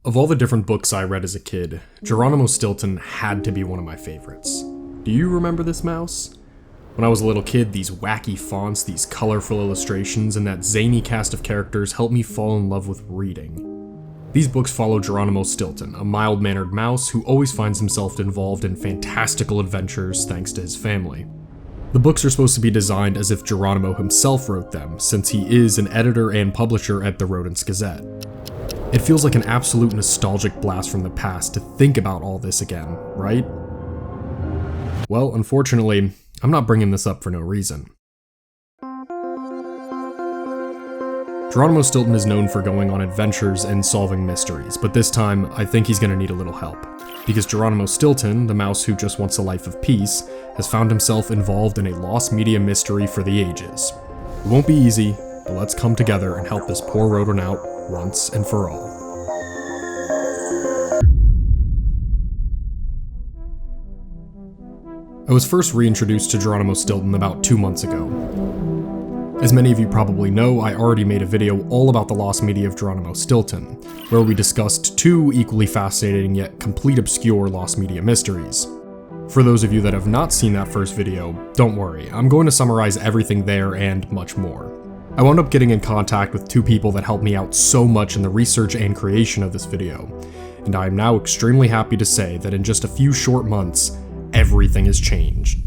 Of all the different books I read as a kid, Geronimo Stilton had to be one of my favorites. Do you remember this mouse? When I was a little kid, these wacky fonts, these colorful illustrations, and that zany cast of characters helped me fall in love with reading. These books follow Geronimo Stilton, a mild-mannered mouse who always finds himself involved in fantastical adventures thanks to his family. The books are supposed to be designed as if Geronimo himself wrote them, since he is an editor and publisher at the Rodents Gazette. It feels like an absolute nostalgic blast from the past to think about all this again, right? Well, unfortunately, I'm not bringing this up for no reason. Geronimo Stilton is known for going on adventures and solving mysteries, but this time, I think he's gonna need a little help. Because Geronimo Stilton, the mouse who just wants a life of peace, has found himself involved in a lost media mystery for the ages. It won't be easy, but let's come together and help this poor rodent out once and for all. I was first reintroduced to Geronimo Stilton about 2 months ago. As many of you probably know, I already made a video all about the lost media of Geronimo Stilton, where we discussed 2 equally fascinating yet complete obscure lost media mysteries. For those of you that have not seen that first video, don't worry, I'm going to summarize everything there and much more. I wound up getting in contact with 2 people that helped me out so much in the research and creation of this video, and I am now extremely happy to say that in just a few short months, everything has changed.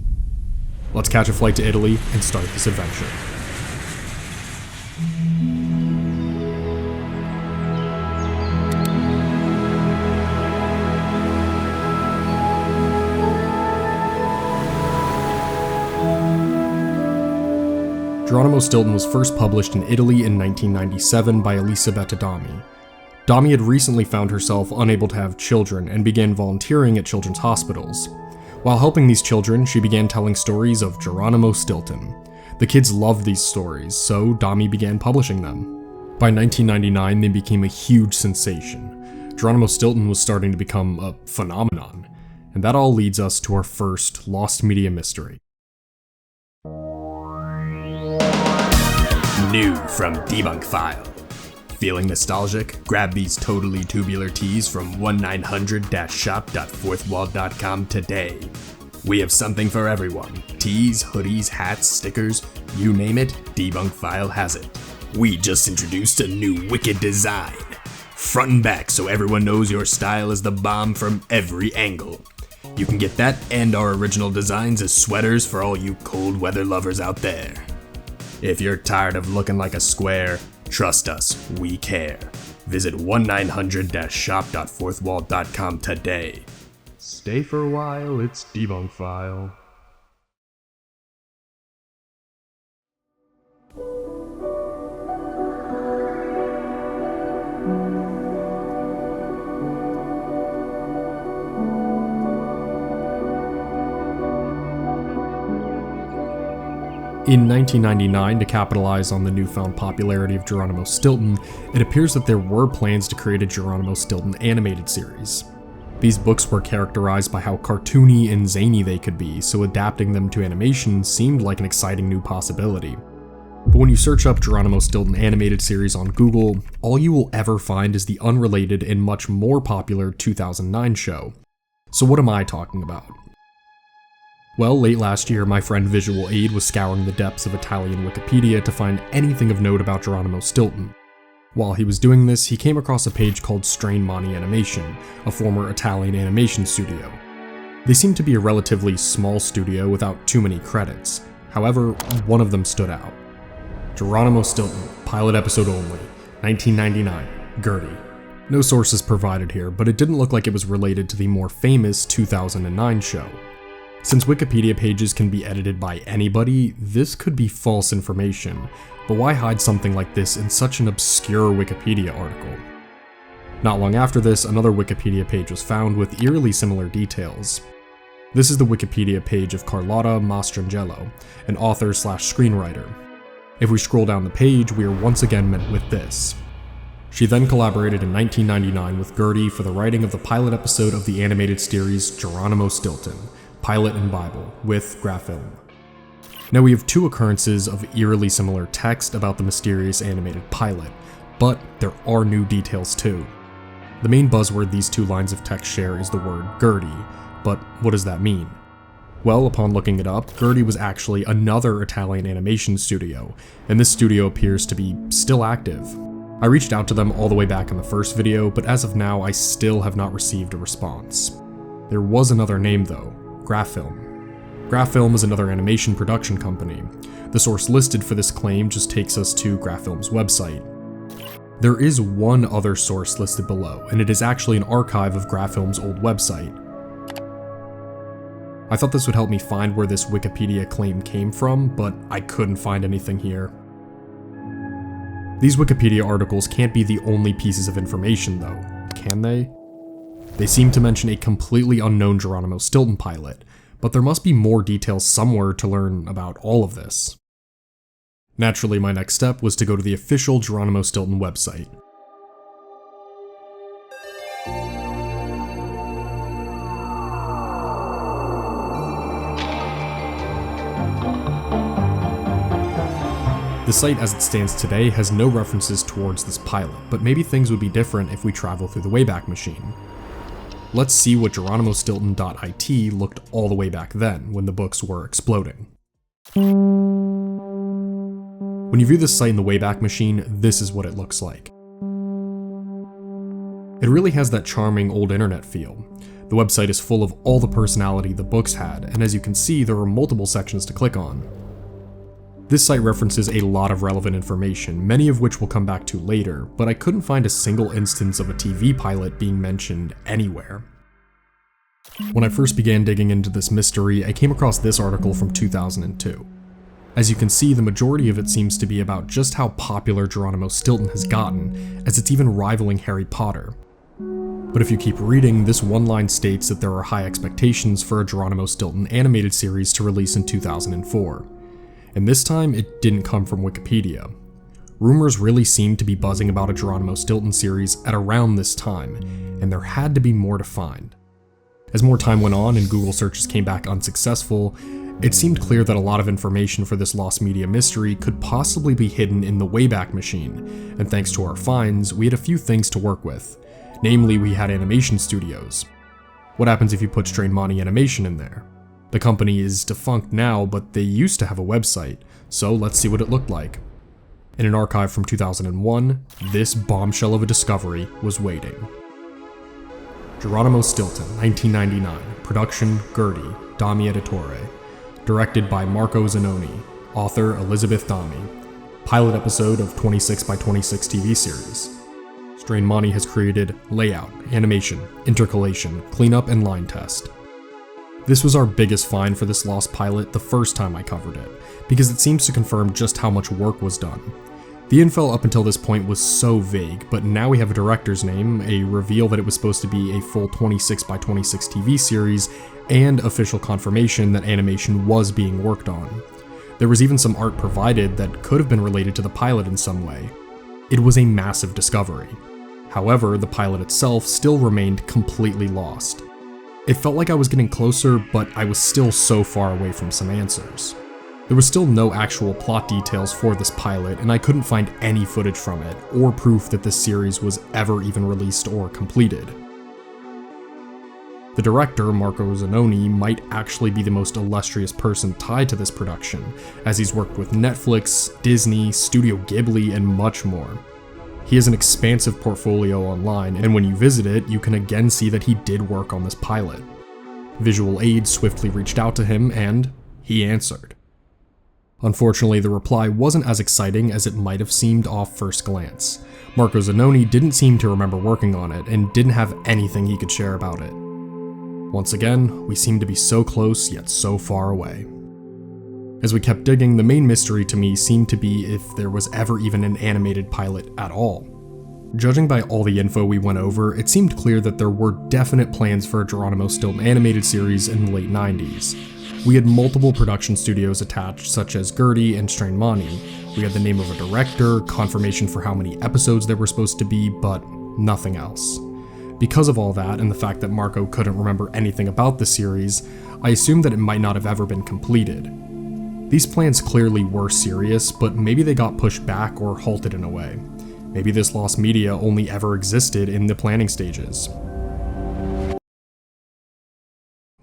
Let's catch a flight to Italy and start this adventure. Geronimo Stilton was first published in Italy in 1997 by Elisabetta Dami. Dami had recently found herself unable to have children and began volunteering at children's hospitals. While helping these children, she began telling stories of Geronimo Stilton. The kids loved these stories, so Dami began publishing them. By 1999, they became a huge sensation. Geronimo Stilton was starting to become a phenomenon, and that all leads us to our first lost media mystery. New from Debunk File. Feeling nostalgic? Grab these totally tubular tees from 1900-shop.fourthwall.com today. We have something for everyone. Tees, hoodies, hats, stickers, you name it, Debunk File has it. We just introduced a new wicked design. Front and back so everyone knows your style is the bomb from every angle. You can get that and our original designs as sweaters for all you cold weather lovers out there. If you're tired of looking like a square, trust us, we care. Visit 1900-shop.fourthwall.com today. Stay for a while, it's Debunk File. In 1999, to capitalize on the newfound popularity of Geronimo Stilton, it appears that there were plans to create a Geronimo Stilton animated series. These books were characterized by how cartoony and zany they could be, so adapting them to animation seemed like an exciting new possibility. But when you search up Geronimo Stilton animated series on Google, all you will ever find is the unrelated and much more popular 2009 show. So what am I talking about? Well, late last year, my friend Visual Aid was scouring the depths of Italian Wikipedia to find anything of note about Geronimo Stilton. While he was doing this, he came across a page called Strain Money Animation, a former Italian animation studio. They seemed to be a relatively small studio without too many credits. However, one of them stood out. Geronimo Stilton, pilot episode only, 1999, Gertie. No sources provided here, but it didn't look like it was related to the more famous 2009 show. Since Wikipedia pages can be edited by anybody, this could be false information, but why hide something like this in such an obscure Wikipedia article? Not long after this, another Wikipedia page was found with eerily similar details. This is the Wikipedia page of Carlotta Mastrangelo, an author/screenwriter. If we scroll down the page, we are once again met with this. She then collaborated in 1999 with Gertie for the writing of the pilot episode of the animated series Geronimo Stilton, Pilot and Bible, with Grapfilm. Now we have 2 occurrences of eerily similar text about the mysterious animated pilot, but there are new details too. The main buzzword these two lines of text share is the word Gertie, but what does that mean? Well, upon looking it up, Gertie was actually another Italian animation studio, and this studio appears to be still active. I reached out to them all the way back in the first video, but as of now, I still have not received a response. There was another name though, Grafilm. Grafilm is another animation production company. The source listed for this claim just takes us to Grafilm's website. There is one other source listed below, and it is actually an archive of Grafilm's old website. I thought this would help me find where this Wikipedia claim came from, but I couldn't find anything here. These Wikipedia articles can't be the only pieces of information though, can they? They seem to mention a completely unknown Geronimo Stilton pilot, but there must be more details somewhere to learn about all of this. Naturally, my next step was to go to the official Geronimo Stilton website. The site as it stands today has no references towards this pilot, but maybe things would be different if we travel through the Wayback Machine. Let's see what GeronimoStilton.it looked all the way back then, when the books were exploding. When you view this site in the Wayback Machine, this is what it looks like. It really has that charming old internet feel. The website is full of all the personality the books had, and as you can see, there are multiple sections to click on. This site references a lot of relevant information, many of which we'll come back to later, but I couldn't find a single instance of a TV pilot being mentioned anywhere. When I first began digging into this mystery, I came across this article from 2002. As you can see, the majority of it seems to be about just how popular Geronimo Stilton has gotten, as it's even rivaling Harry Potter. But if you keep reading, this one line states that there are high expectations for a Geronimo Stilton animated series to release in 2004. And this time, it didn't come from Wikipedia. Rumors really seemed to be buzzing about a Geronimo Stilton series at around this time, and there had to be more to find. As more time went on and Google searches came back unsuccessful, it seemed clear that a lot of information for this lost media mystery could possibly be hidden in the Wayback Machine, and thanks to our finds, we had a few things to work with. Namely, we had animation studios. What happens if you put Strain Monty Animation in there? The company is defunct now, but they used to have a website, so let's see what it looked like. In an archive from 2001, this bombshell of a discovery was waiting. Geronimo Stilton, 1999, production Gertie, Dami Editore, directed by Marco Zanoni, author Elizabeth Dami, pilot episode of 26 by 26 TV series. Strain Monty has created layout, animation, intercalation, cleanup, and line test. This was our biggest find for this lost pilot the first time I covered it, because it seems to confirm just how much work was done. The info up until this point was so vague, but now we have a director's name, a reveal that it was supposed to be a full 26 by 26 TV series, and official confirmation that animation was being worked on. There was even some art provided that could have been related to the pilot in some way. It was a massive discovery. However, the pilot itself still remained completely lost. It felt like I was getting closer, but I was still so far away from some answers. There was still no actual plot details for this pilot, and I couldn't find any footage from it, or proof that this series was ever even released or completed. The director, Marco Zanoni, might actually be the most illustrious person tied to this production, as he's worked with Netflix, Disney, Studio Ghibli, and much more. He has an expansive portfolio online, and when you visit it, you can again see that he did work on this pilot. Visual aids swiftly reached out to him, and he answered. Unfortunately, the reply wasn't as exciting as it might have seemed off first glance. Marco Zanoni didn't seem to remember working on it, and didn't have anything he could share about it. Once again, we seemed to be so close, yet so far away. As we kept digging, the main mystery to me seemed to be if there was ever even an animated pilot at all. Judging by all the info we went over, it seemed clear that there were definite plans for a Geronimo Stilton animated series in the late 90s. We had multiple production studios attached, such as Gertie and Strain Monty. We had the name of a director, confirmation for how many episodes there were supposed to be, but nothing else. Because of all that, and the fact that Marco couldn't remember anything about the series, I assumed that it might not have ever been completed. These plans clearly were serious, but maybe they got pushed back or halted in a way. Maybe this lost media only ever existed in the planning stages.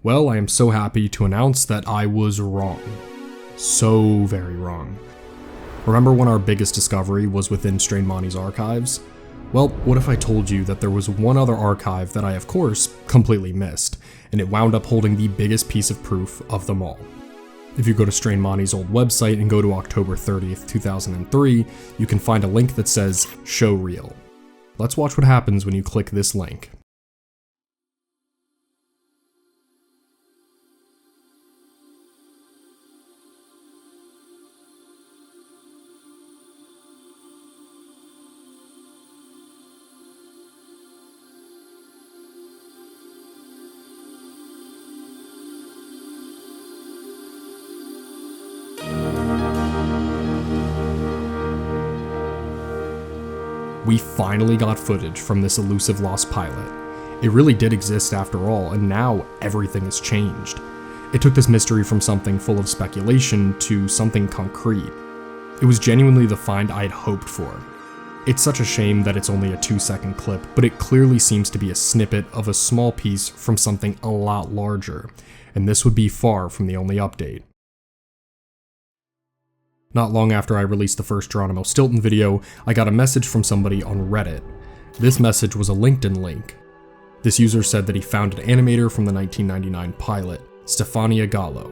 Well, I am so happy to announce that I was wrong. So very wrong. Remember when our biggest discovery was within Strain Monty's archives? Well, what if I told you that there was one other archive that I, of course, completely missed, and it wound up holding the biggest piece of proof of them all? If you go to Strain Monty's old website and go to October 30th, 2003, you can find a link that says Show Reel. Let's watch what happens when you click this link. We finally got footage from this elusive lost pilot. It really did exist after all, and now everything has changed. It took this mystery from something full of speculation to something concrete. It was genuinely the find I had hoped for. It's such a shame that it's only a 2-second clip, but it clearly seems to be a snippet of a small piece from something a lot larger, and this would be far from the only update. Not long after I released the first Geronimo Stilton video, I got a message from somebody on Reddit. This message was a LinkedIn link. This user said that he found an animator from the 1999 pilot, Stefania Gallo.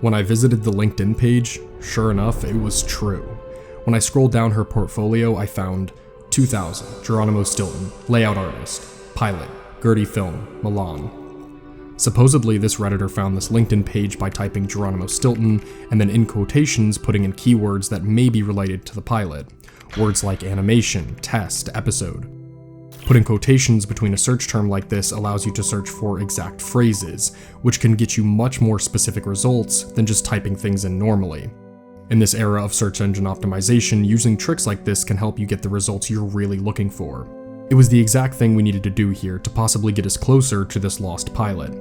When I visited the LinkedIn page, sure enough, it was true. When I scrolled down her portfolio, I found 2000, Geronimo Stilton, layout artist, pilot, Gertie Film, Milan. Supposedly, this Redditor found this LinkedIn page by typing Geronimo Stilton and then in quotations putting in keywords that may be related to the pilot. Words like animation, test, episode. Putting quotations between a search term like this allows you to search for exact phrases, which can get you much more specific results than just typing things in normally. In this era of search engine optimization, using tricks like this can help you get the results you're really looking for. It was the exact thing we needed to do here to possibly get us closer to this lost pilot.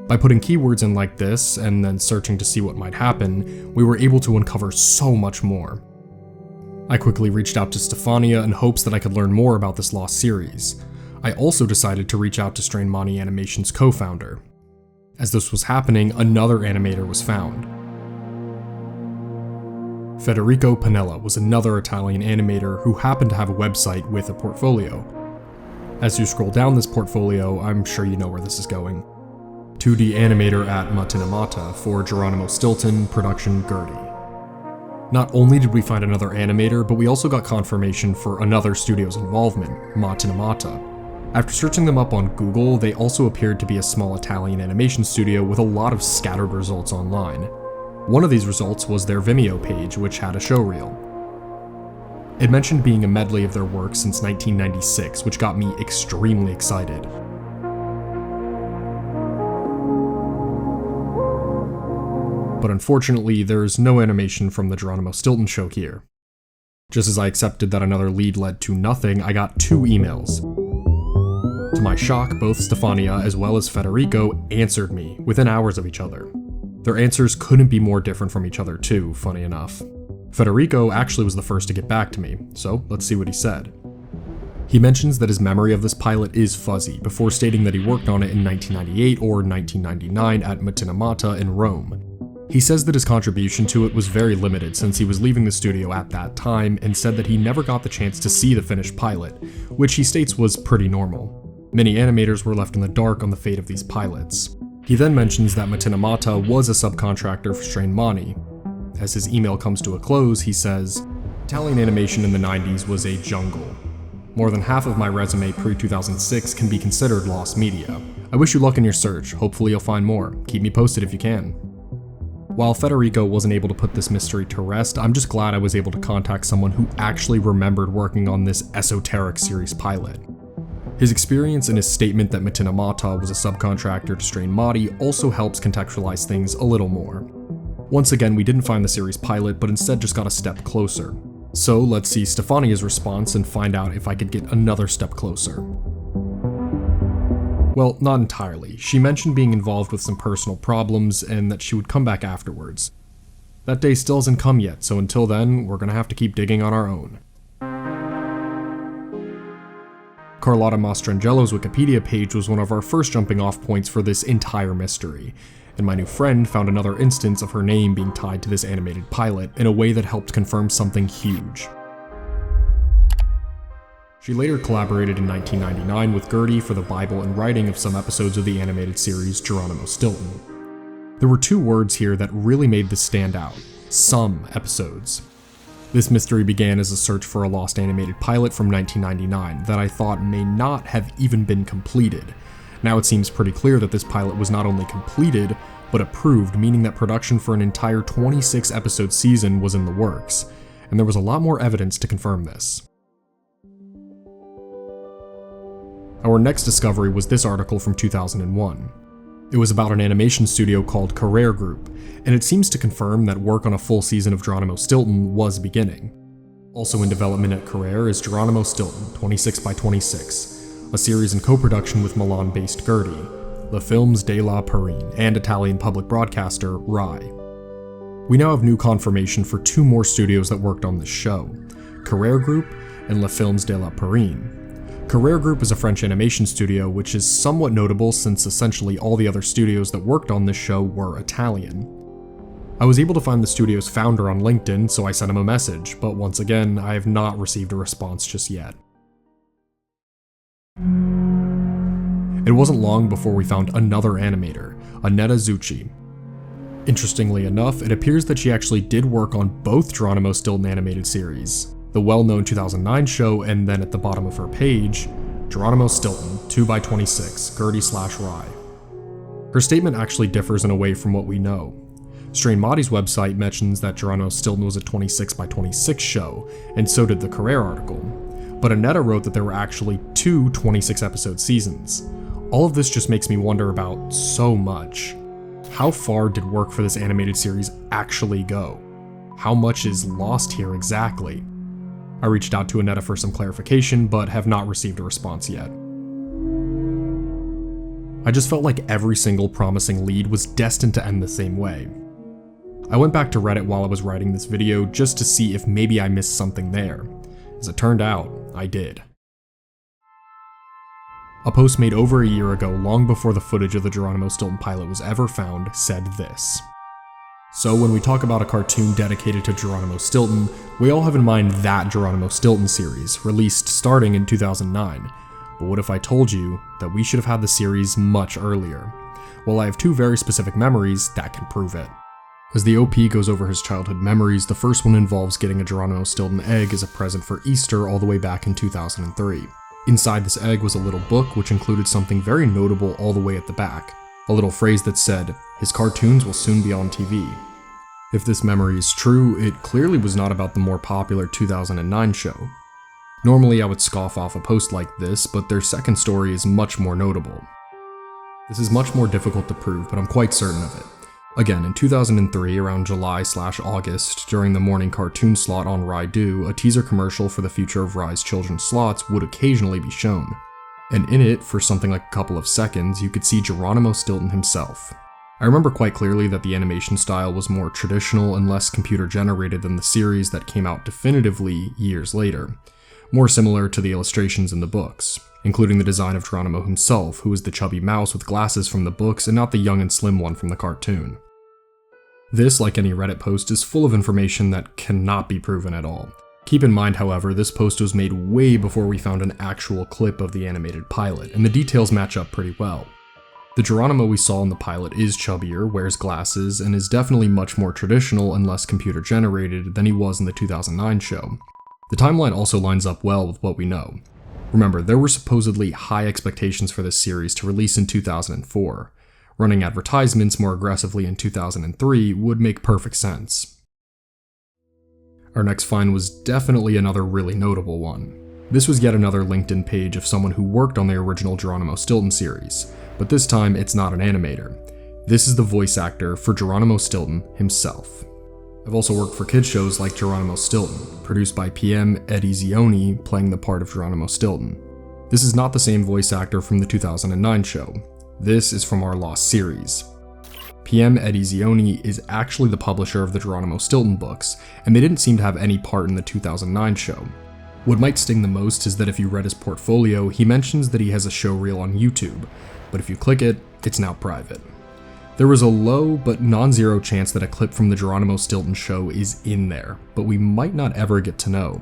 By putting keywords in like this, and then searching to see what might happen, we were able to uncover so much more. I quickly reached out to Stefania in hopes that I could learn more about this lost series. I also decided to reach out to Strain Monty Animation's co-founder. As this was happening, another animator was found. Federico Panella was another Italian animator who happened to have a website with a portfolio. As you scroll down this portfolio, I'm sure you know where this is going. 2D animator at Matinamata for Geronimo Stilton, production Gertie. Not only did we find another animator, but we also got confirmation for another studio's involvement, Matinamata. After searching them up on Google, they also appeared to be a small Italian animation studio with a lot of scattered results online. One of these results was their Vimeo page, which had a show reel. It mentioned being a medley of their work since 1996, which got me extremely excited. But unfortunately, there is no animation from the Geronimo Stilton show here. Just as I accepted that another lead led to nothing, I got 2 emails. To my shock, both Stefania as well as Federico answered me within hours of each other. Their answers couldn't be more different from each other too, funny enough. Federico actually was the first to get back to me, so let's see what he said. He mentions that his memory of this pilot is fuzzy, before stating that he worked on it in 1998 or 1999 at Matinamata in Rome. He says that his contribution to it was very limited since he was leaving the studio at that time, and said that he never got the chance to see the finished pilot, which he states was pretty normal. Many animators were left in the dark on the fate of these pilots. He then mentions that Matinamata was a subcontractor for Strain Monty. As his email comes to a close, he says, "Italian animation in the 90s was a jungle. More than half of my resume pre-2006 can be considered lost media. I wish you luck in your search, hopefully you'll find more. Keep me posted if you can." While Federico wasn't able to put this mystery to rest, I'm just glad I was able to contact someone who actually remembered working on this esoteric series pilot. His experience and his statement that Matinamata was a subcontractor to Strain Monty also helps contextualize things a little more. Once again, we didn't find the series pilot, but instead just got a step closer. So let's see Stefania's response and find out if I could get another step closer. Well, not entirely. She mentioned being involved with some personal problems and that she would come back afterwards. That day still hasn't come yet, so until then, we're gonna have to keep digging on our own. Carlotta Mastrangello's Wikipedia page was one of our first jumping off points for this entire mystery, and my new friend found another instance of her name being tied to this animated pilot in a way that helped confirm something huge. She later collaborated in 1999 with Gertie for the Bible and writing of some episodes of the animated series Geronimo Stilton. There were two words here that really made this stand out: some episodes. This mystery began as a search for a lost animated pilot from 1999 that I thought may not have even been completed. Now it seems pretty clear that this pilot was not only completed, but approved, meaning that production for an entire 26 episode season was in the works, and there was a lot more evidence to confirm this. Our next discovery was this article from 2001. It was about an animation studio called Carrere Group, and it seems to confirm that work on a full season of Geronimo Stilton was beginning. Also in development at Carrere is Geronimo Stilton, 26 by 26, a series in co-production with Milan-based Gertie, Le Films della Perrine, and Italian public broadcaster Rai. We now have new confirmation for two more studios that worked on this show, Carrere Group and Le Films della Perrine. Carrere Group is a French animation studio, which is somewhat notable since essentially all the other studios that worked on this show were Italian. I was able to find the studio's founder on LinkedIn, so I sent him a message, but once again, I have not received a response just yet. It wasn't long before we found another animator, Annetta Zucchi. Interestingly enough, it appears that she actually did work on both Geronimo Stilton animated series, the well-known 2009 show, and then at the bottom of her page, Geronimo Stilton, 2x26, Gertie/Rai. Her statement actually differs in a way from what we know. Strain Mahdi's website mentions that Geronimo Stilton was a 26x26 show, and so did the Carrere article. But Annetta wrote that there were actually two 26-episode seasons. All of this just makes me wonder about so much. How far did work for this animated series actually go? How much is lost here exactly? I reached out to Annetta for some clarification, but have not received a response yet. I just felt like every single promising lead was destined to end the same way. I went back to Reddit while I was writing this video just to see if maybe I missed something there. As it turned out, I did. A post made over a year ago, long before the footage of the Geronimo Stilton pilot was ever found, said this. So when we talk about a cartoon dedicated to Geronimo Stilton, we all have in mind that Geronimo Stilton series, released starting in 2009. But what if I told you that we should have had the series much earlier? Well, I have two very specific memories that can prove it. As the OP goes over his childhood memories, the first one involves getting a Geronimo Stilton egg as a present for Easter all the way back in 2003. Inside this egg was a little book which included something very notable all the way at the back. A little phrase that said, "His cartoons will soon be on TV." If this memory is true, it clearly was not about the more popular 2009 show. Normally I would scoff off a post like this, but their second story is much more notable. This is much more difficult to prove, but I'm quite certain of it. Again, in 2003, around July/August, during the morning cartoon slot on Rai Do, a teaser commercial for the future of Rai's children's slots would occasionally be shown. And in it, for something like a couple of seconds, you could see Geronimo Stilton himself. I remember quite clearly that the animation style was more traditional and less computer-generated than the series that came out definitively years later, more similar to the illustrations in the books, including the design of Geronimo himself, who was the chubby mouse with glasses from the books and not the young and slim one from the cartoon. This, like any Reddit post, is full of information that cannot be proven at all. Keep in mind, however, this post was made way before we found an actual clip of the animated pilot, and the details match up pretty well. The Geronimo we saw in the pilot is chubbier, wears glasses, and is definitely much more traditional and less computer-generated than he was in the 2009 show. The timeline also lines up well with what we know. Remember, there were supposedly high expectations for this series to release in 2004. Running advertisements more aggressively in 2003 would make perfect sense. Our next find was definitely another really notable one. This was yet another LinkedIn page of someone who worked on the original Geronimo Stilton series, but this time it's not an animator. This is the voice actor for Geronimo Stilton himself. I've also worked for kids shows like Geronimo Stilton, produced by PM Eddie Zioni, playing the part of Geronimo Stilton. This is not the same voice actor from the 2009 show. This is from our Lost series. PM Eddie Zioni is actually the publisher of the Geronimo Stilton books, and they didn't seem to have any part in the 2009 show. What might sting the most is that if you read his portfolio, he mentions that he has a show reel on YouTube, but if you click it, it's now private. There was a low but non-zero chance that a clip from the Geronimo Stilton show is in there, but we might not ever get to know.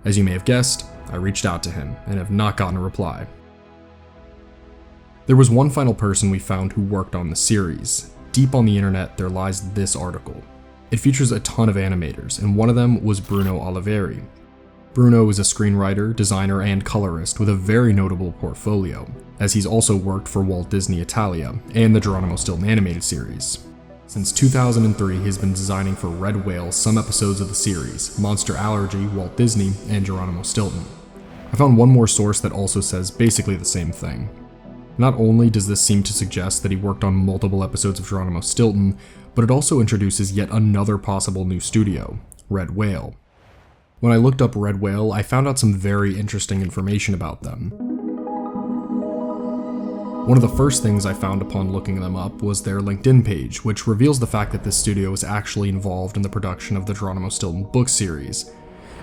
As you may have guessed, I reached out to him and have not gotten a reply. There was one final person we found who worked on the series. Deep on the internet, there lies this article. It features a ton of animators, and one of them was Bruno Oliveri. Bruno is a screenwriter, designer, and colorist with a very notable portfolio, as he's also worked for Walt Disney Italia and the Geronimo Stilton animated series. Since 2003, he's been designing for Red Whale some episodes of the series, Monster Allergy, Walt Disney, and Geronimo Stilton. I found one more source that also says basically the same thing. Not only does this seem to suggest that he worked on multiple episodes of Geronimo Stilton, but it also introduces yet another possible new studio, Red Whale. When I looked up Red Whale, I found out some very interesting information about them. One of the first things I found upon looking them up was their LinkedIn page, which reveals the fact that this studio is actually involved in the production of the Geronimo Stilton book series.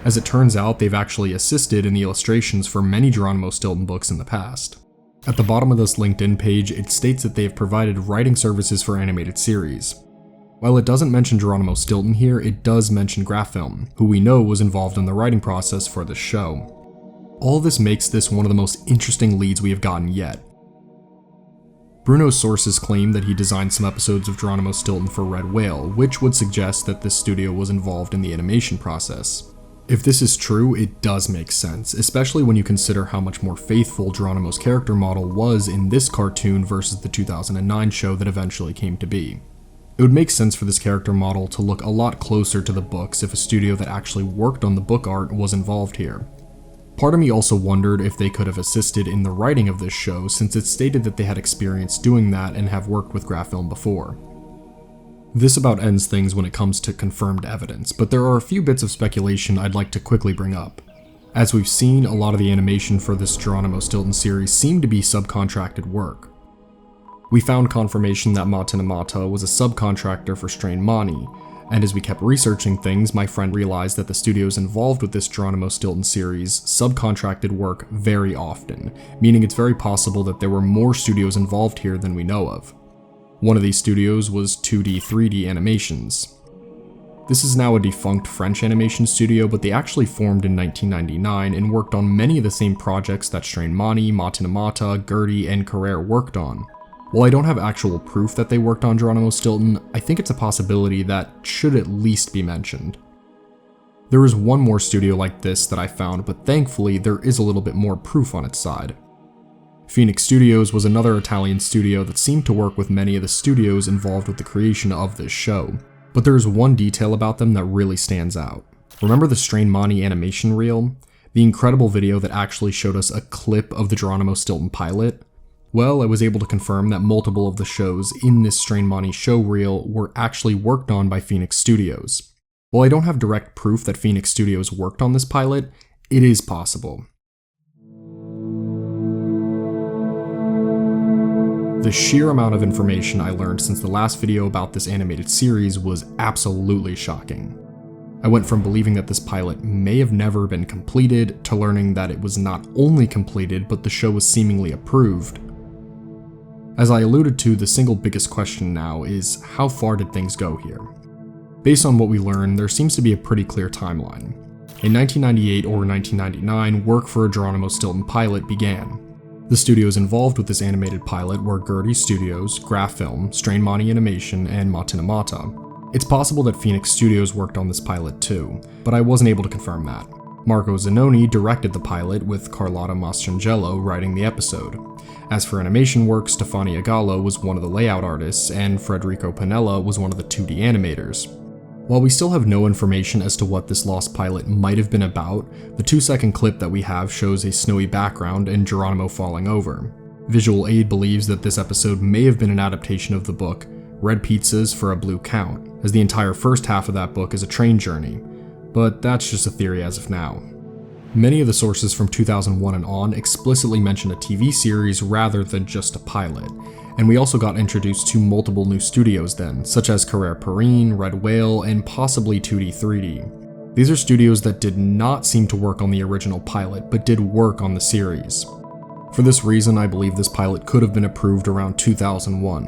As it turns out, they've actually assisted in the illustrations for many Geronimo Stilton books in the past. At the bottom of this LinkedIn page, it states that they have provided writing services for animated series. While it doesn't mention Geronimo Stilton here, it does mention Grafilm, who we know was involved in the writing process for this show. All this makes this one of the most interesting leads we have gotten yet. Bruno's sources claim that he designed some episodes of Geronimo Stilton for Red Whale, which would suggest that this studio was involved in the animation process. If this is true, it does make sense, especially when you consider how much more faithful Geronimo's character model was in this cartoon versus the 2009 show that eventually came to be. It would make sense for this character model to look a lot closer to the books if a studio that actually worked on the book art was involved here. Part of me also wondered if they could have assisted in the writing of this show, since it stated that they had experience doing that and have worked with Grafilm before. This about ends things when it comes to confirmed evidence, but there are a few bits of speculation I'd like to quickly bring up. As we've seen, a lot of the animation for this Geronimo Stilton series seemed to be subcontracted work. We found confirmation that Mata was a subcontractor for Strain Mani, and as we kept researching things, my friend realized that the studios involved with this Geronimo Stilton series subcontracted work very often, meaning it's very possible that there were more studios involved here than we know of. One of these studios was 2D/3D Animations. This is now a defunct French animation studio, but they actually formed in 1999 and worked on many of the same projects that Strain Mani, Mata, Gertie, and Carrere worked on. While I don't have actual proof that they worked on Geronimo Stilton, I think it's a possibility that should at least be mentioned. There is one more studio like this that I found, but thankfully there is a little bit more proof on its side. Phoenix Studios was another Italian studio that seemed to work with many of the studios involved with the creation of this show, but there is one detail about them that really stands out. Remember the Strain Mani animation reel? The incredible video that actually showed us a clip of the Geronimo Stilton pilot? Well, I was able to confirm that multiple of the shows in this Strain Mani show reel were actually worked on by Phoenix Studios. While I don't have direct proof that Phoenix Studios worked on this pilot, it is possible. The sheer amount of information I learned since the last video about this animated series was absolutely shocking. I went from believing that this pilot may have never been completed to learning that it was not only completed, but the show was seemingly approved. As I alluded to, the single biggest question now is how far did things go here? Based on what we learned, there seems to be a pretty clear timeline. In 1998 or 1999, work for a Geronimo Stilton pilot began. The studios involved with this animated pilot were Gertie Studios, Grafilm, Strain Mani Animation, and Mata. It's possible that Phoenix Studios worked on this pilot too, but I wasn't able to confirm that. Marco Zanoni directed the pilot, with Carlotta Mastrangelo writing the episode. As for animation work, Stefania Gallo was one of the layout artists, and Federico Panella was one of the 2D animators. While we still have no information as to what this lost pilot might have been about, the 2-second clip that we have shows a snowy background and Geronimo falling over. Visual Aid believes that this episode may have been an adaptation of the book Red Pizzas for a Blue Count, as the entire first half of that book is a train journey, but that's just a theory as of now. Many of the sources from 2001 and on explicitly mention a TV series rather than just a pilot, and we also got introduced to multiple new studios then, such as Carrere Perrine, Red Whale, and possibly 2D/3D. These are studios that did not seem to work on the original pilot, but did work on the series. For this reason, I believe this pilot could have been approved around 2001,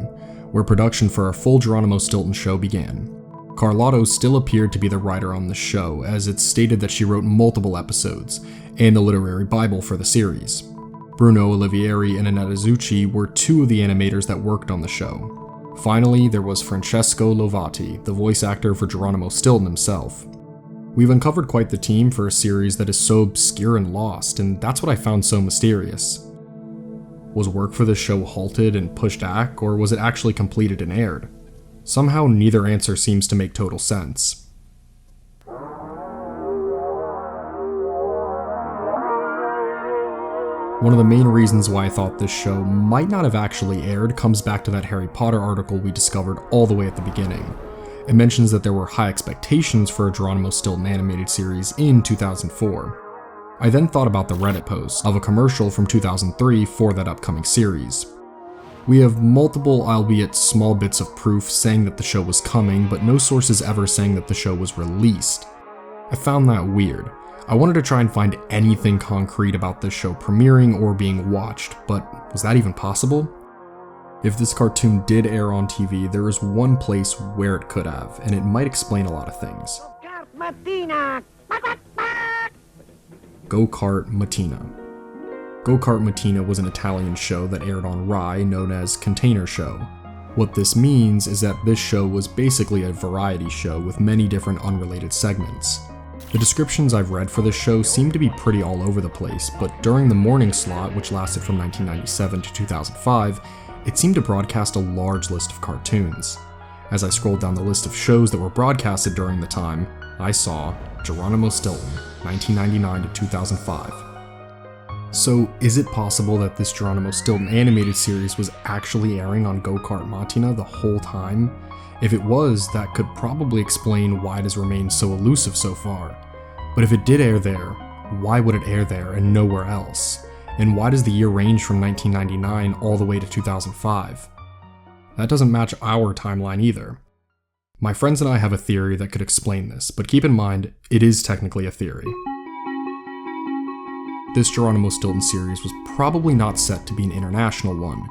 where production for a full Geronimo Stilton show began. Carlotto still appeared to be the writer on the show, as it's stated that she wrote multiple episodes, and the literary bible for the series. Bruno Olivieri and Annetta Zucchi were two of the animators that worked on the show. Finally, there was Francesco Lovati, the voice actor for Geronimo Stilton himself. We've uncovered quite the team for a series that is so obscure and lost, and that's what I found so mysterious. Was work for this show halted and pushed back, or was it actually completed and aired? Somehow neither answer seems to make total sense. One of the main reasons why I thought this show might not have actually aired comes back to that Harry Potter article we discovered all the way at the beginning. It mentions that there were high expectations for a Geronimo Stilton animated series in 2004. I then thought about the Reddit post of a commercial from 2003 for that upcoming series. We have multiple, albeit small bits of proof saying that the show was coming, but no sources ever saying that the show was released. I found that weird. I wanted to try and find anything concrete about this show premiering or being watched, but was that even possible? If this cartoon did air on TV, there is one place where it could have, and it might explain a lot of things. Go-Kart Mattina. Go-Kart Mattina was an Italian show that aired on Rai known as Container Show. What this means is that this show was basically a variety show with many different unrelated segments. The descriptions I've read for this show seem to be pretty all over the place, but during the morning slot, which lasted from 1997 to 2005, it seemed to broadcast a large list of cartoons. As I scrolled down the list of shows that were broadcasted during the time, I saw Geronimo Stilton, 1999 to 2005. So, is it possible that this Geronimo Stilton animated series was actually airing on Go-Kart Mattina the whole time? If it was, that could probably explain why it has remained so elusive so far. But if it did air there, why would it air there and nowhere else? And why does the year range from 1999 all the way to 2005? That doesn't match our timeline either. My friends and I have a theory that could explain this, but keep in mind, it is technically a theory. This Geronimo Stilton series was probably not set to be an international one.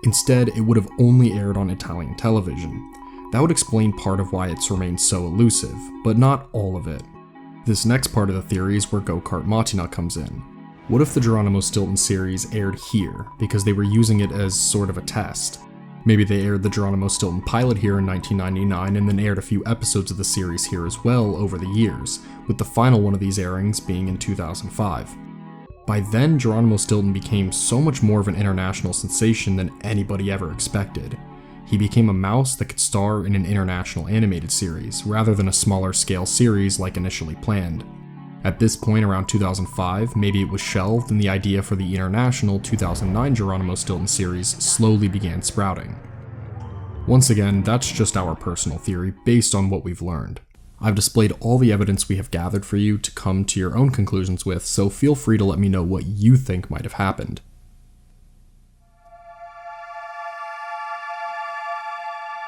Instead, it would have only aired on Italian television. That would explain part of why it's remained so elusive, but not all of it. This next part of the theory is where Go-Kart Mattina comes in. What if the Geronimo Stilton series aired here, because they were using it as sort of a test? Maybe they aired the Geronimo Stilton pilot here in 1999 and then aired a few episodes of the series here as well over the years, with the final one of these airings being in 2005. By then, Geronimo Stilton became so much more of an international sensation than anybody ever expected. He became a mouse that could star in an international animated series, rather than a smaller scale series like initially planned. At this point, around 2005, maybe it was shelved and the idea for the international 2009 Geronimo Stilton series slowly began sprouting. Once again, that's just our personal theory based on what we've learned. I've displayed all the evidence we have gathered for you to come to your own conclusions with, so feel free to let me know what you think might have happened.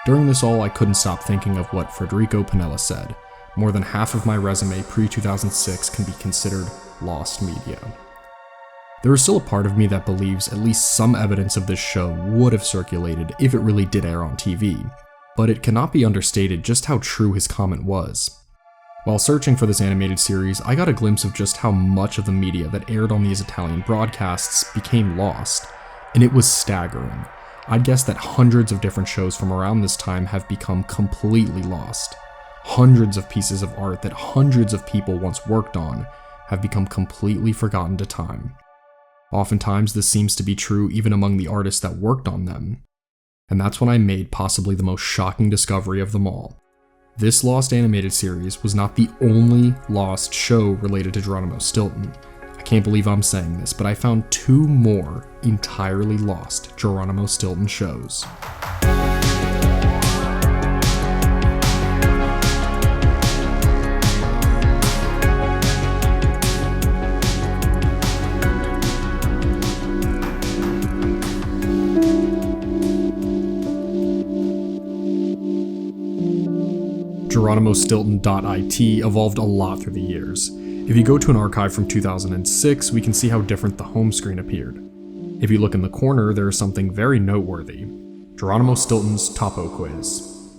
During this all, I couldn't stop thinking of what Federico Pinella said. More than half of my resume pre-2006 can be considered lost media. There is still a part of me that believes at least some evidence of this show would have circulated if it really did air on TV, but it cannot be understated just how true his comment was. While searching for this animated series, I got a glimpse of just how much of the media that aired on these Italian broadcasts became lost, and it was staggering. I'd guess that hundreds of different shows from around this time have become completely lost. Hundreds of pieces of art that hundreds of people once worked on have become completely forgotten to time. Oftentimes, this seems to be true even among the artists that worked on them. And that's when I made possibly the most shocking discovery of them all. This lost animated series was not the only lost show related to Geronimo Stilton. I can't believe I'm saying this, but I found 2 more entirely lost Geronimo Stilton shows. GeronimoStilton.it evolved a lot through the years. If you go to an archive from 2006, we can see how different the home screen appeared. If you look in the corner, there is something very noteworthy. Geronimo Stilton's Topo Quiz.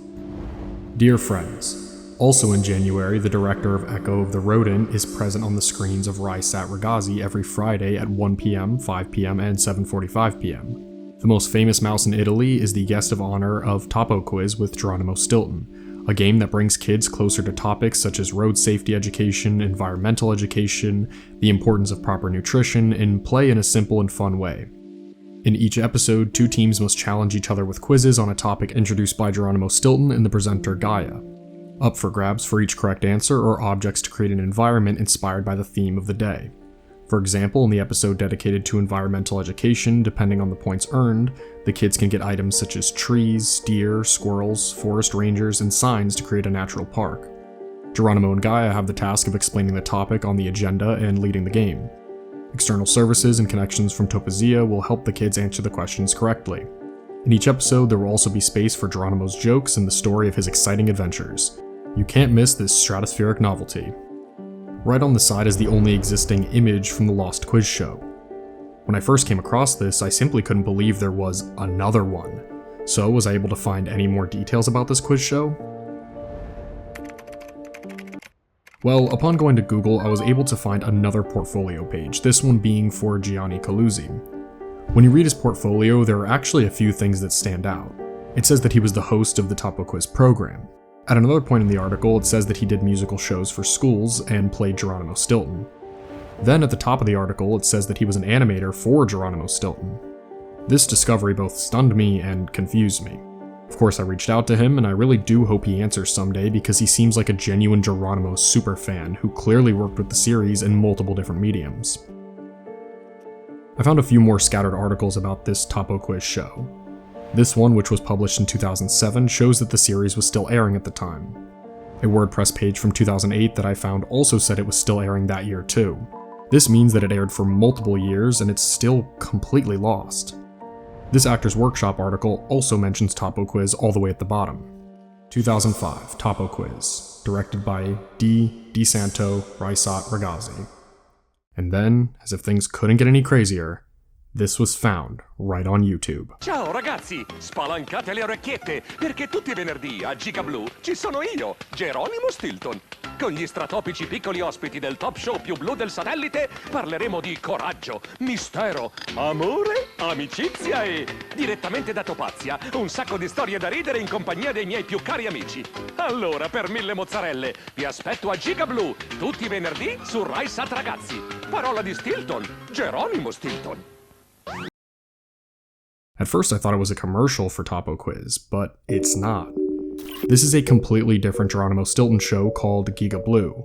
Dear friends, also in January, the director of Echo of the Rodent is present on the screens of Rysat Ragazzi every Friday at 1 p.m., 5 p.m., and 7:45 p.m. The most famous mouse in Italy is the guest of honor of Topo Quiz with Geronimo Stilton, a game that brings kids closer to topics such as road safety education, environmental education, the importance of proper nutrition, and play in a simple and fun way. In each episode, two teams must challenge each other with quizzes on a topic introduced by Geronimo Stilton and the presenter Gaia. Up for grabs for each correct answer are objects to create an environment inspired by the theme of the day. For example, in the episode dedicated to environmental education, depending on the points earned, the kids can get items such as trees, deer, squirrels, forest rangers, and signs to create a natural park. Geronimo and Gaia have the task of explaining the topic on the agenda and leading the game. External services and connections from Topazia will help the kids answer the questions correctly. In each episode, there will also be space for Geronimo's jokes and the story of his exciting adventures. You can't miss this stratospheric novelty. Right on the side is the only existing image from the Lost Quiz Show. When I first came across this, I simply couldn't believe there was another one. So, was I able to find any more details about this quiz show? Well, upon going to Google, I was able to find another portfolio page, this one being for Gianni Coluzzi. When you read his portfolio, there are actually a few things that stand out. It says that he was the host of the Topo Quiz program. At another point in the article, it says that he did musical shows for schools and played Geronimo Stilton. Then at the top of the article, it says that he was an animator for Geronimo Stilton. This discovery both stunned me and confused me. Of course, I reached out to him, and I really do hope he answers someday because he seems like a genuine Geronimo superfan who clearly worked with the series in multiple different mediums. I found a few more scattered articles about this Topo Quiz show. This one, which was published in 2007, shows that the series was still airing at the time. A WordPress page from 2008 that I found also said it was still airing that year too. This means that it aired for multiple years and it's still completely lost. This Actors Workshop article also mentions Topo Quiz all the way at the bottom. 2005, Topo Quiz, directed by Di Santo Rysat Ragazzi. And then, as if things couldn't get any crazier, this was found right on YouTube. Ciao ragazzi, spalancate le orecchiette, perché tutti i venerdì a Giga Blu ci sono io, Geronimo Stilton. Con gli stratopici piccoli ospiti del top show più blu del satellite parleremo di coraggio, mistero, amore, amicizia e, direttamente da Topazia, un sacco di storie da ridere in compagnia dei miei più cari amici. Allora, per 1000 mozzarelle, vi aspetto a Giga Blu, tutti i venerdì su Rysat Ragazzi. Parola di Stilton, Geronimo Stilton. At first I thought it was a commercial for Topo Quiz, but it's not. This is a completely different Geronimo Stilton show called Giga Blue.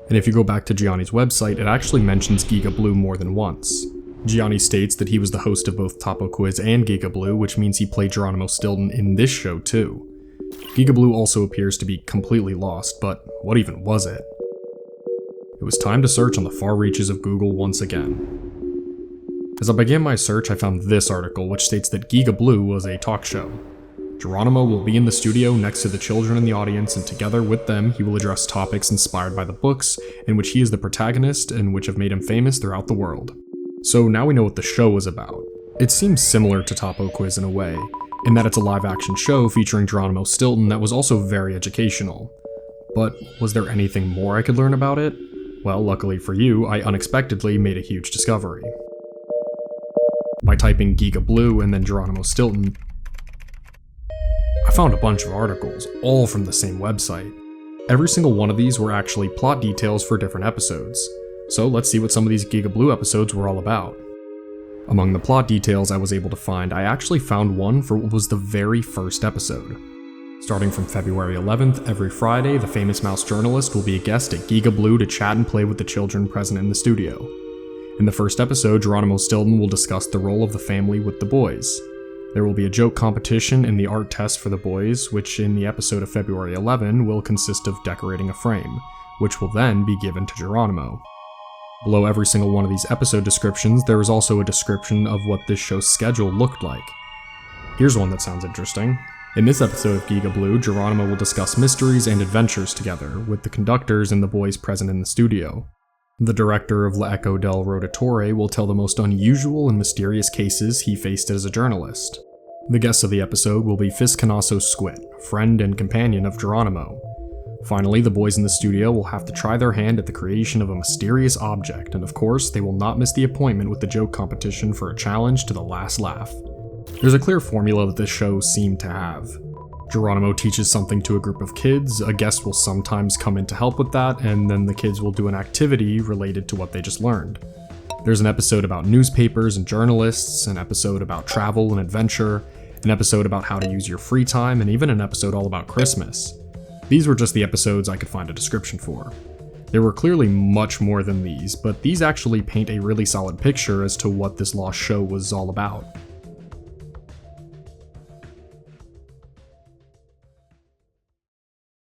And if you go back to Gianni's website, it actually mentions Giga Blue more than once. Gianni states that he was the host of both Topo Quiz and Giga Blue, which means he played Geronimo Stilton in this show too. Giga Blue also appears to be completely lost, but what even was it? It was time to search on the far reaches of Google once again. As I began my search, I found this article, which states that Giga Blue was a talk show. Geronimo will be in the studio next to the children in the audience, and together with them, he will address topics inspired by the books, in which he is the protagonist and which have made him famous throughout the world. So now we know what the show was about. It seems similar to Topo Quiz in a way, in that it's a live-action show featuring Geronimo Stilton that was also very educational. But was there anything more I could learn about it? Well, luckily for you, I unexpectedly made a huge discovery. By typing Giga Blue and then Geronimo Stilton, I found a bunch of articles, all from the same website. Every single one of these were actually plot details for different episodes. So let's see what some of these Giga Blue episodes were all about. Among the plot details I was able to find, I actually found one for what was the very first episode. Starting from February 11th, every Friday, the famous mouse journalist will be a guest at Giga Blue to chat and play with the children present in the studio. In the first episode, Geronimo Stilton will discuss the role of the family with the boys. There will be a joke competition and the art test for the boys, which in the episode of February 11 will consist of decorating a frame, which will then be given to Geronimo. Below every single one of these episode descriptions, there is also a description of what this show's schedule looked like. Here's one that sounds interesting. In this episode of Giga Blue, Geronimo will discuss mysteries and adventures together, with the conductors and the boys present in the studio. The director of L'Eco del Rodatore will tell the most unusual and mysterious cases he faced as a journalist. The guests of the episode will be Fiscanasso Squid, friend and companion of Geronimo. Finally, the boys in the studio will have to try their hand at the creation of a mysterious object, and of course, they will not miss the appointment with the joke competition for a challenge to the last laugh. There's a clear formula that this show seemed to have. Geronimo teaches something to a group of kids, a guest will sometimes come in to help with that, and then the kids will do an activity related to what they just learned. There's an episode about newspapers and journalists, an episode about travel and adventure, an episode about how to use your free time, and even an episode all about Christmas. These were just the episodes I could find a description for. There were clearly much more than these, but these actually paint a really solid picture as to what this lost show was all about.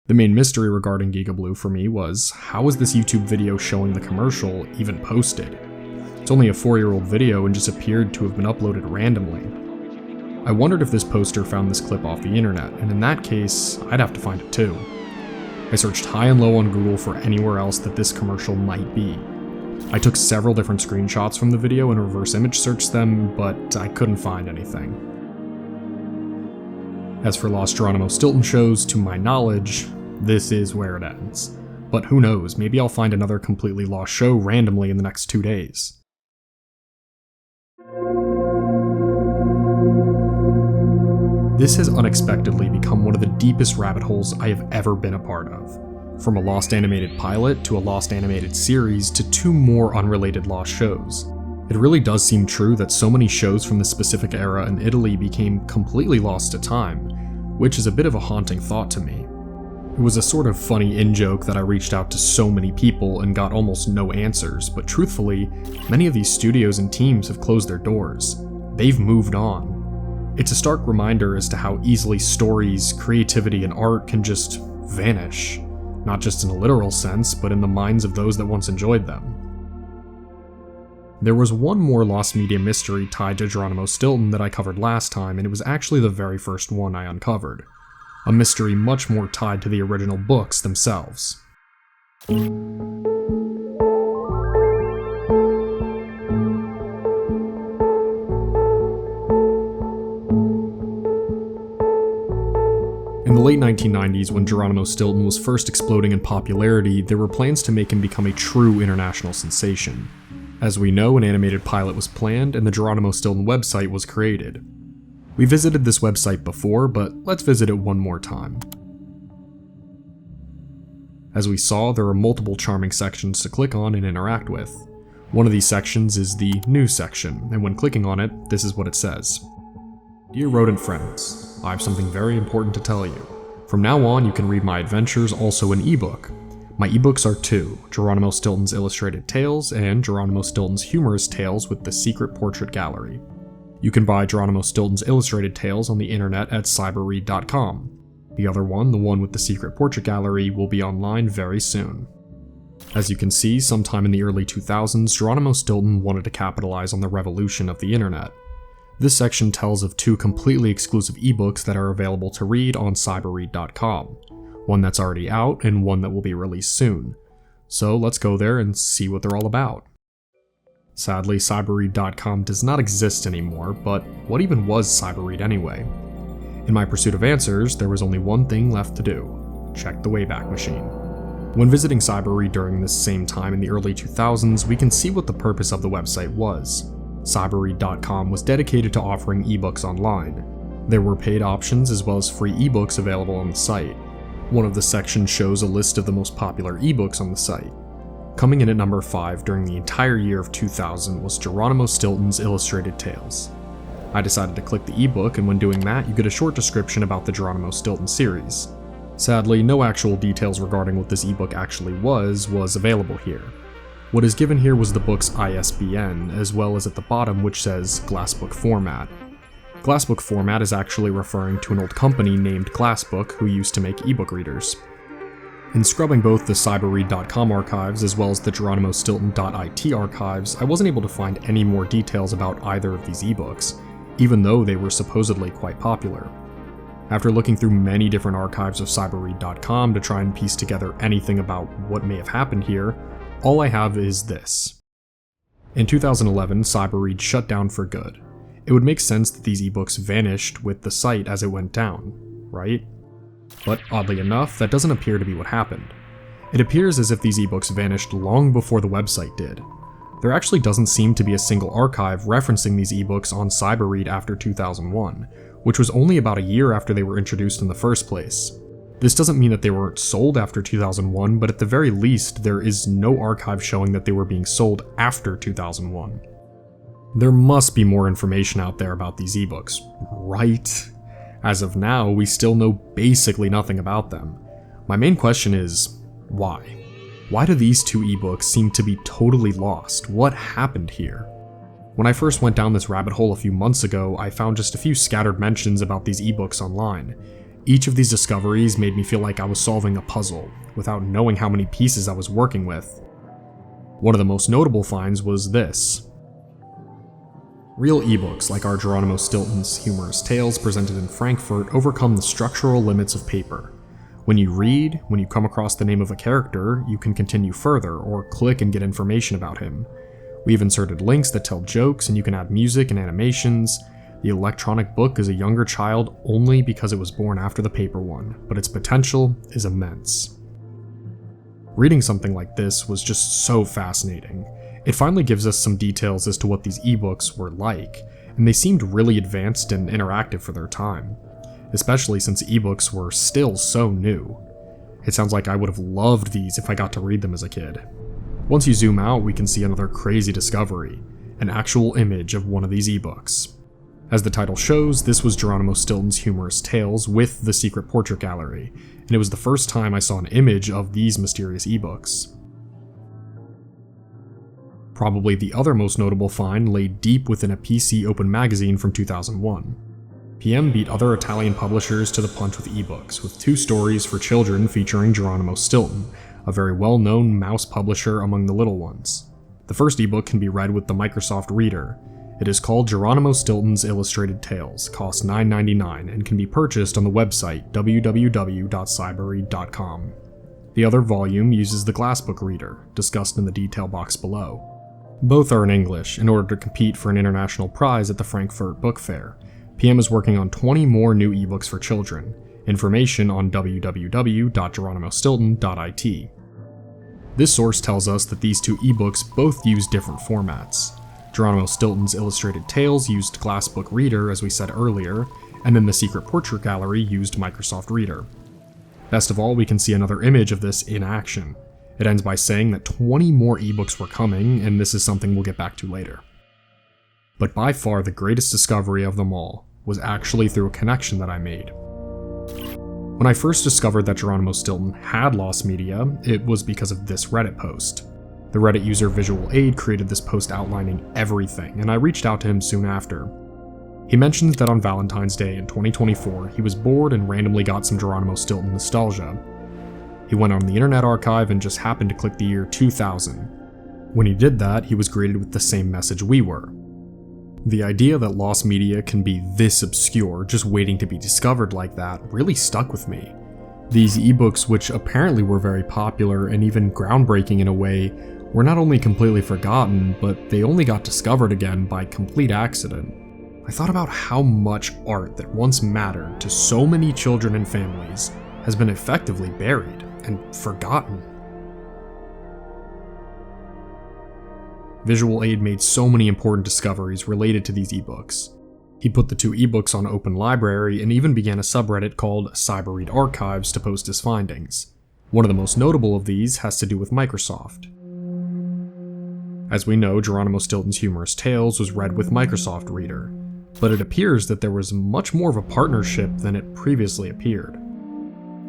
The main mystery regarding Giga Blue for me was, how was this YouTube video showing the commercial even posted? It's only a 4-year-old video and just appeared to have been uploaded randomly. I wondered if this poster found this clip off the internet, and in that case, I'd have to find it too. I searched high and low on Google for anywhere else that this commercial might be. I took several different screenshots from the video and reverse image searched them, but I couldn't find anything. As for Lost Geronimo Stilton shows, to my knowledge, this is where it ends. But who knows, maybe I'll find another completely lost show randomly in the next 2 days. This has unexpectedly become one of the deepest rabbit holes I have ever been a part of. From a lost animated pilot to a lost animated series to 2 more unrelated lost shows. It really does seem true that so many shows from this specific era in Italy became completely lost to time, which is a bit of a haunting thought to me. It was a sort of funny in-joke that I reached out to so many people and got almost no answers, but truthfully, many of these studios and teams have closed their doors. They've moved on. It's a stark reminder as to how easily stories, creativity, and art can just vanish, not just in a literal sense, but in the minds of those that once enjoyed them. There was one more lost media mystery tied to Geronimo Stilton that I covered last time, and it was actually the very first one I uncovered. A mystery much more tied to the original books themselves. In the late 1990s, when Geronimo Stilton was first exploding in popularity, there were plans to make him become a true international sensation. As we know, an animated pilot was planned, and the Geronimo Stilton website was created. We visited this website before, but let's visit it one more time. As we saw, there are multiple charming sections to click on and interact with. One of these sections is the News section, and when clicking on it, this is what it says. Dear rodent friends, I have something very important to tell you. From now on, you can read my adventures also in ebook. My ebooks are 2, Geronimo Stilton's Illustrated Tales and Geronimo Stilton's Humorous Tales with the Secret Portrait Gallery. You can buy Geronimo Stilton's Illustrated Tales on the internet at cyberread.com. The other one, the one with the Secret Portrait Gallery, will be online very soon. As you can see, sometime in the early 2000s, Geronimo Stilton wanted to capitalize on the revolution of the internet. This section tells of 2 completely exclusive ebooks that are available to read on cyberread.com. One that's already out, and one that will be released soon. So let's go there and see what they're all about. Sadly, cyberread.com does not exist anymore, but what even was Cyberread anyway? In my pursuit of answers, there was only one thing left to do: check the Wayback Machine. When visiting Cyberread during this same time in the early 2000s, we can see what the purpose of the website was. Cyberread.com was dedicated to offering ebooks online. There were paid options as well as free ebooks available on the site. One of the sections shows a list of the most popular ebooks on the site. Coming in at number 5 during the entire year of 2000 was Geronimo Stilton's Illustrated Tales. I decided to click the ebook, and when doing that, you get a short description about the Geronimo Stilton series. Sadly, no actual details regarding what this ebook actually was available here. What is given here was the book's ISBN, as well as at the bottom which says Glassbook Format. Glassbook Format is actually referring to an old company named Glassbook who used to make ebook readers. In scrubbing both the cyberread.com archives as well as the geronimostilton.it archives, I wasn't able to find any more details about either of these ebooks, even though they were supposedly quite popular. After looking through many different archives of cyberread.com to try and piece together anything about what may have happened here, all I have is this. In 2011, Cyberread shut down for good. It would make sense that these ebooks vanished with the site as it went down, right? But oddly enough, that doesn't appear to be what happened. It appears as if these ebooks vanished long before the website did. There actually doesn't seem to be a single archive referencing these ebooks on Cyberread after 2001, which was only about a year after they were introduced in the first place. This doesn't mean that they weren't sold after 2001, but at the very least, there is no archive showing that they were being sold after 2001. There must be more information out there about these ebooks, right? As of now, we still know basically nothing about them. My main question is, why? Why do these two ebooks seem to be totally lost? What happened here? When I first went down this rabbit hole a few months ago, I found just a few scattered mentions about these ebooks online. Each of these discoveries made me feel like I was solving a puzzle, without knowing how many pieces I was working with. One of the most notable finds was this. Real ebooks, like our Geronimo Stilton's humorous tales presented in Frankfurt, overcome the structural limits of paper. When you read, when you come across the name of a character, you can continue further, or click and get information about him. We've inserted links that tell jokes, and you can add music and animations. The electronic book is a younger child only because it was born after the paper one, but its potential is immense. Reading something like this was just so fascinating. It finally gives us some details as to what these ebooks were like, and they seemed really advanced and interactive for their time, especially since ebooks were still so new. It sounds like I would have loved these if I got to read them as a kid. Once you zoom out, we can see another crazy discovery, an actual image of one of these ebooks. As the title shows, this was Geronimo Stilton's humorous tales with the secret portrait gallery, and it was the first time I saw an image of these mysterious ebooks. Probably the other most notable find lay deep within a PC Open magazine from 2001. PM beat other Italian publishers to the punch with ebooks, with 2 stories for children featuring Geronimo Stilton, a very well-known mouse publisher among the little ones. The first ebook can be read with the Microsoft Reader. It is called Geronimo Stilton's Illustrated Tales, costs $9.99, and can be purchased on the website www.cyberread.com. The other volume uses the Glassbook Reader, discussed in the detail box below. Both are in English, in order to compete for an international prize at the Frankfurt Book Fair. PM is working on 20 more new ebooks for children. Information on www.geronimostilton.it. This source tells us that these 2 ebooks both use different formats. Geronimo Stilton's Illustrated Tales used Glassbook Reader, as we said earlier, and then the Secret Portrait Gallery used Microsoft Reader. Best of all, we can see another image of this in action. It ends by saying that 20 more ebooks were coming, and this is something we'll get back to later. But by far the greatest discovery of them all was actually through a connection that I made. When I first discovered that Geronimo Stilton had lost media, it was because of this Reddit post. The Reddit user Visual Aid created this post outlining everything, and I reached out to him soon after. He mentioned that on Valentine's Day in 2024, he was bored and randomly got some Geronimo Stilton nostalgia. He went on the Internet Archive and just happened to click the year 2000. When he did that, he was greeted with the same message we were. The idea that lost media can be this obscure, just waiting to be discovered like that, really stuck with me. These ebooks, which apparently were very popular and even groundbreaking in a way, were not only completely forgotten, but they only got discovered again by complete accident. I thought about how much art that once mattered to so many children and families has been effectively buried and forgotten. Visual Aid made so many important discoveries related to these ebooks. He put the 2 ebooks on Open Library and even began a subreddit called Cyberread Archives to post his findings. One of the most notable of these has to do with Microsoft. As we know, Geronimo Stilton's humorous tales was read with Microsoft Reader, but it appears that there was much more of a partnership than it previously appeared.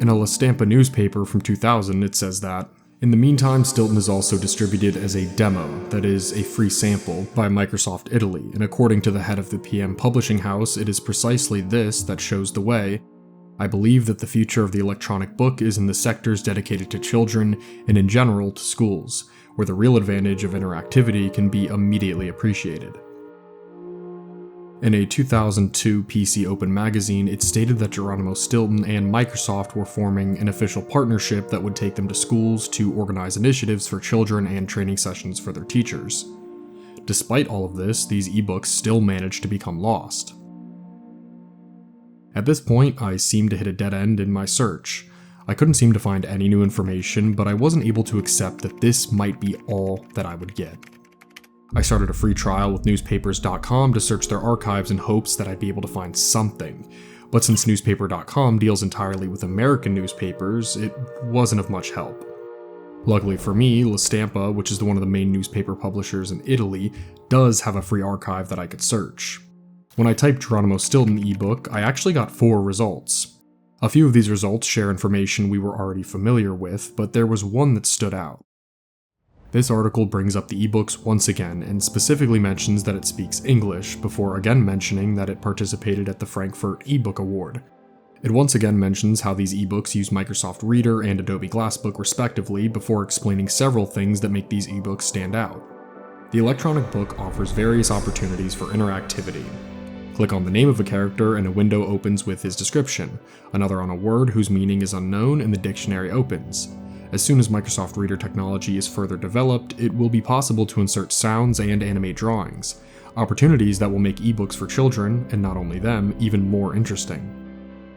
In a La Stampa newspaper from 2000, it says that, in the meantime, Stilton is also distributed as a demo, that is, a free sample, by Microsoft Italy, and according to the head of the PM publishing house, it is precisely this that shows the way. I believe that the future of the electronic book is in the sectors dedicated to children, and in general to schools, where the real advantage of interactivity can be immediately appreciated. In a 2002 PC Open magazine, it stated that Geronimo Stilton and Microsoft were forming an official partnership that would take them to schools to organize initiatives for children and training sessions for their teachers. Despite all of this, these ebooks still managed to become lost. At this point, I seemed to hit a dead end in my search. I couldn't seem to find any new information, but I wasn't able to accept that this might be all that I would get. I started a free trial with newspapers.com to search their archives in hopes that I'd be able to find something, but since newspaper.com deals entirely with American newspapers, it wasn't of much help. Luckily for me, La Stampa, which is one of the main newspaper publishers in Italy, does have a free archive that I could search. When I typed Geronimo Stilton ebook, I actually got 4 results. A few of these results share information we were already familiar with, but there was one that stood out. This article brings up the ebooks once again and specifically mentions that it speaks English, before again mentioning that it participated at the Frankfurt eBook Award. It once again mentions how these ebooks use Microsoft Reader and Adobe Glassbook respectively, before explaining several things that make these ebooks stand out. The electronic book offers various opportunities for interactivity. Click on the name of a character and a window opens with his description, another on a word whose meaning is unknown and the dictionary opens. As soon as Microsoft Reader technology is further developed, it will be possible to insert sounds and animate drawings, opportunities that will make ebooks for children, and not only them, even more interesting.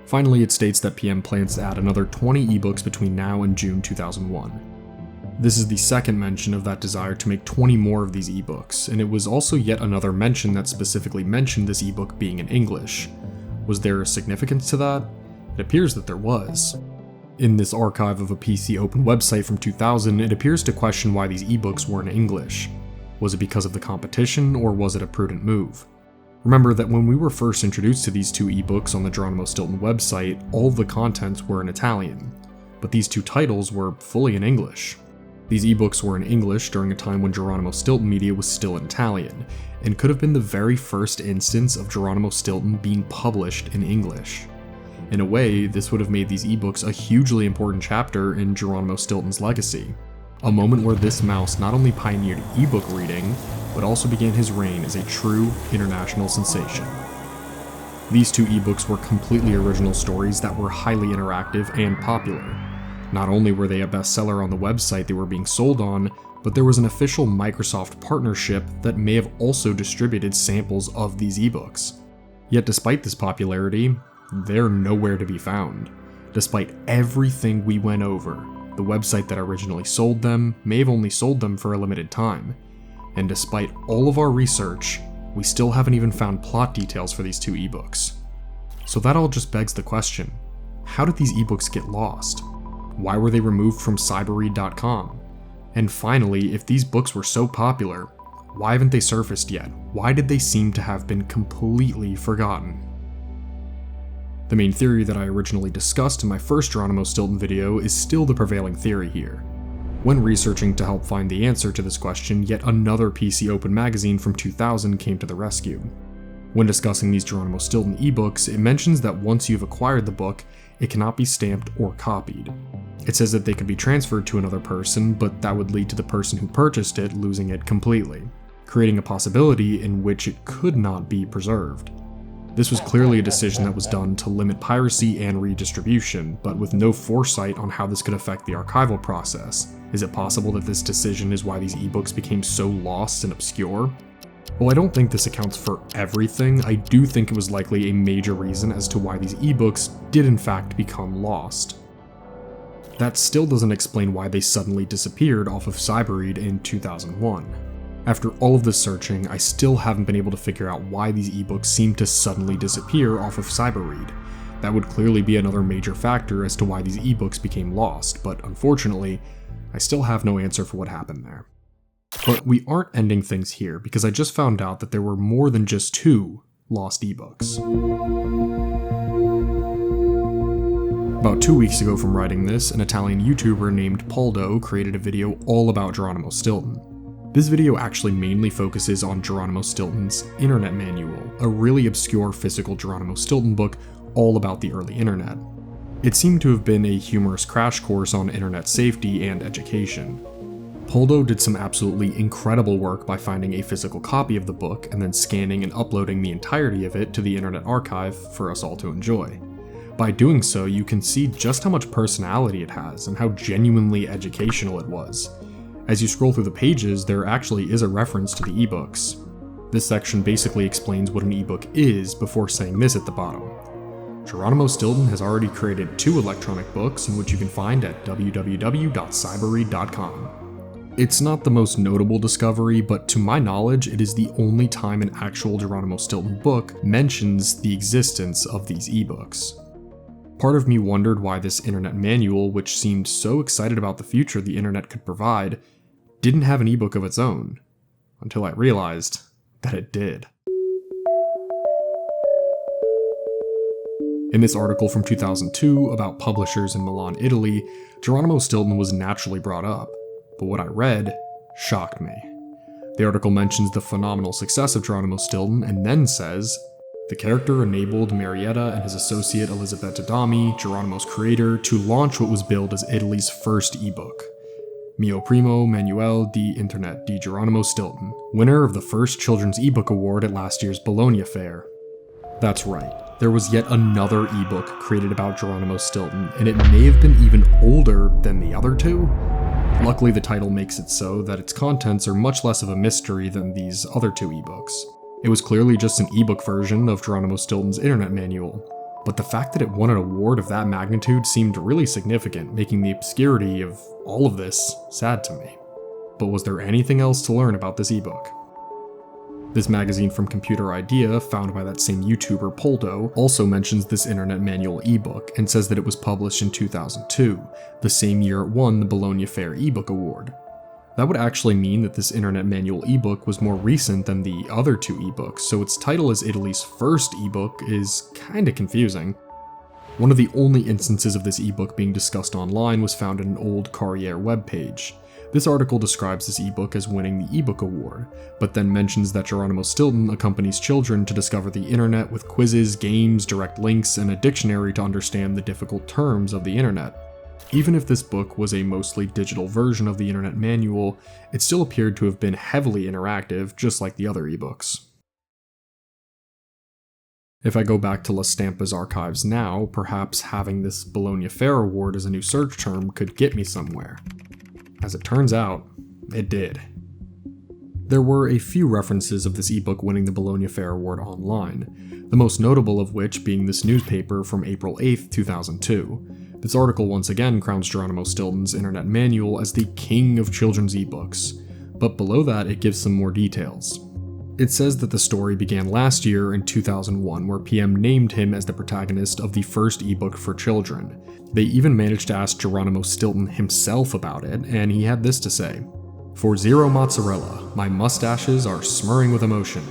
Finally, it states that PM plans to add another 20 ebooks between now and June 2001. This is the second mention of that desire to make 20 more of these ebooks, and it was also yet another mention that specifically mentioned this ebook being in English. Was there a significance to that? It appears that there was. In this archive of a PC Open website from 2000, it appears to question why these ebooks were in English. Was it because of the competition, or was it a prudent move? Remember that when we were first introduced to these 2 ebooks on the Geronimo Stilton website, all of the contents were in Italian, but these 2 titles were fully in English. These ebooks were in English during a time when Geronimo Stilton media was still in Italian, and could have been the very first instance of Geronimo Stilton being published in English. In a way, this would have made these ebooks a hugely important chapter in Geronimo Stilton's legacy. A moment where this mouse not only pioneered ebook reading, but also began his reign as a true international sensation. These 2 ebooks were completely original stories that were highly interactive and popular. Not only were they a bestseller on the website they were being sold on, but there was an official Microsoft partnership that may have also distributed samples of these ebooks. Yet despite this popularity, they're nowhere to be found. Despite everything we went over, the website that originally sold them may have only sold them for a limited time. And despite all of our research, we still haven't even found plot details for these 2 ebooks. So that all just begs the question, how did these ebooks get lost? Why were they removed from cyberread.com? And finally, if these books were so popular, why haven't they surfaced yet? Why did they seem to have been completely forgotten? The main theory that I originally discussed in my first Geronimo Stilton video is still the prevailing theory here. When researching to help find the answer to this question, yet another PC Open magazine from 2000 came to the rescue. When discussing these Geronimo Stilton ebooks, it mentions that once you've acquired the book, it cannot be stamped or copied. It says that they could be transferred to another person, but that would lead to the person who purchased it losing it completely, creating a possibility in which it could not be preserved. This was clearly a decision that was done to limit piracy and redistribution, but with no foresight on how this could affect the archival process. Is it possible that this decision is why these ebooks became so lost and obscure? While I don't think this accounts for everything, I do think it was likely a major reason as to why these ebooks did in fact become lost. That still doesn't explain why they suddenly disappeared off of Cyberread in 2001. After all of this searching, I still haven't been able to figure out why these ebooks seem to suddenly disappear off of Cyberread. That would clearly be another major factor as to why these ebooks became lost, but unfortunately, I still have no answer for what happened there. But we aren't ending things here, because I just found out that there were more than just 2 lost ebooks. About 2 weeks ago from writing this, an Italian YouTuber named Poldo created a video all about Geronimo Stilton. This video actually mainly focuses on Geronimo Stilton's Internet Manual, a really obscure physical Geronimo Stilton book all about the early internet. It seemed to have been a humorous crash course on internet safety and education. Poldo did some absolutely incredible work by finding a physical copy of the book and then scanning and uploading the entirety of it to the Internet Archive for us all to enjoy. By doing so, you can see just how much personality it has and how genuinely educational it was. As you scroll through the pages, there actually is a reference to the ebooks. This section basically explains what an ebook is before saying this at the bottom. Geronimo Stilton has already created 2 electronic books, in which you can find at www.cyberread.com. It's not the most notable discovery, but to my knowledge, it is the only time an actual Geronimo Stilton book mentions the existence of these ebooks. Part of me wondered why this internet manual, which seemed so excited about the future the internet could provide, didn't have an ebook of its own, until I realized that it did. In this article from 2002 about publishers in Milan, Italy, Geronimo Stilton was naturally brought up, but what I read shocked me. The article mentions the phenomenal success of Geronimo Stilton and then says, the character enabled Marietta and his associate Elisabetta Adami, Geronimo's creator, to launch what was billed as Italy's first ebook, Mio Primo Manuale di Internet di Geronimo Stilton, winner of the first Children's eBook Award at last year's Bologna Fair. That's right, there was yet another ebook created about Geronimo Stilton, and it may have been even older than the other 2. Luckily, the title makes it so that its contents are much less of a mystery than these other 2 ebooks. It was clearly just an ebook version of Geronimo Stilton's internet manual, but the fact that it won an award of that magnitude seemed really significant, making the obscurity of all of this sad to me. But was there anything else to learn about this ebook? This magazine from Computer Idea, found by that same YouTuber Poldo, also mentions this internet manual ebook and says that it was published in 2002, the same year it won the Bologna Fair eBook Award. That would actually mean that this internet manual ebook was more recent than the other 2 ebooks, so its title as Italy's first ebook is kinda confusing. One of the only instances of this ebook being discussed online was found in an old Corriere webpage. This article describes this ebook as winning the eBook Award, but then mentions that Geronimo Stilton accompanies children to discover the internet with quizzes, games, direct links, and a dictionary to understand the difficult terms of the internet. Even if this book was a mostly digital version of the internet manual, it still appeared to have been heavily interactive, just like the other ebooks. If I go back to La Stampa's archives now, perhaps having this Bologna Fair Award as a new search term could get me somewhere. As it turns out, it did. There were a few references of this ebook winning the Bologna Fair Award online, the most notable of which being this newspaper from April 8, 2002. This article once again crowns Geronimo Stilton's internet manual as the king of children's ebooks, but below that it gives some more details. It says that the story began last year in 2001, where PM named him as the protagonist of the first ebook for children. They even managed to ask Geronimo Stilton himself about it, and he had this to say: "For Zero Mozzarella, my mustaches are smirring with emotion.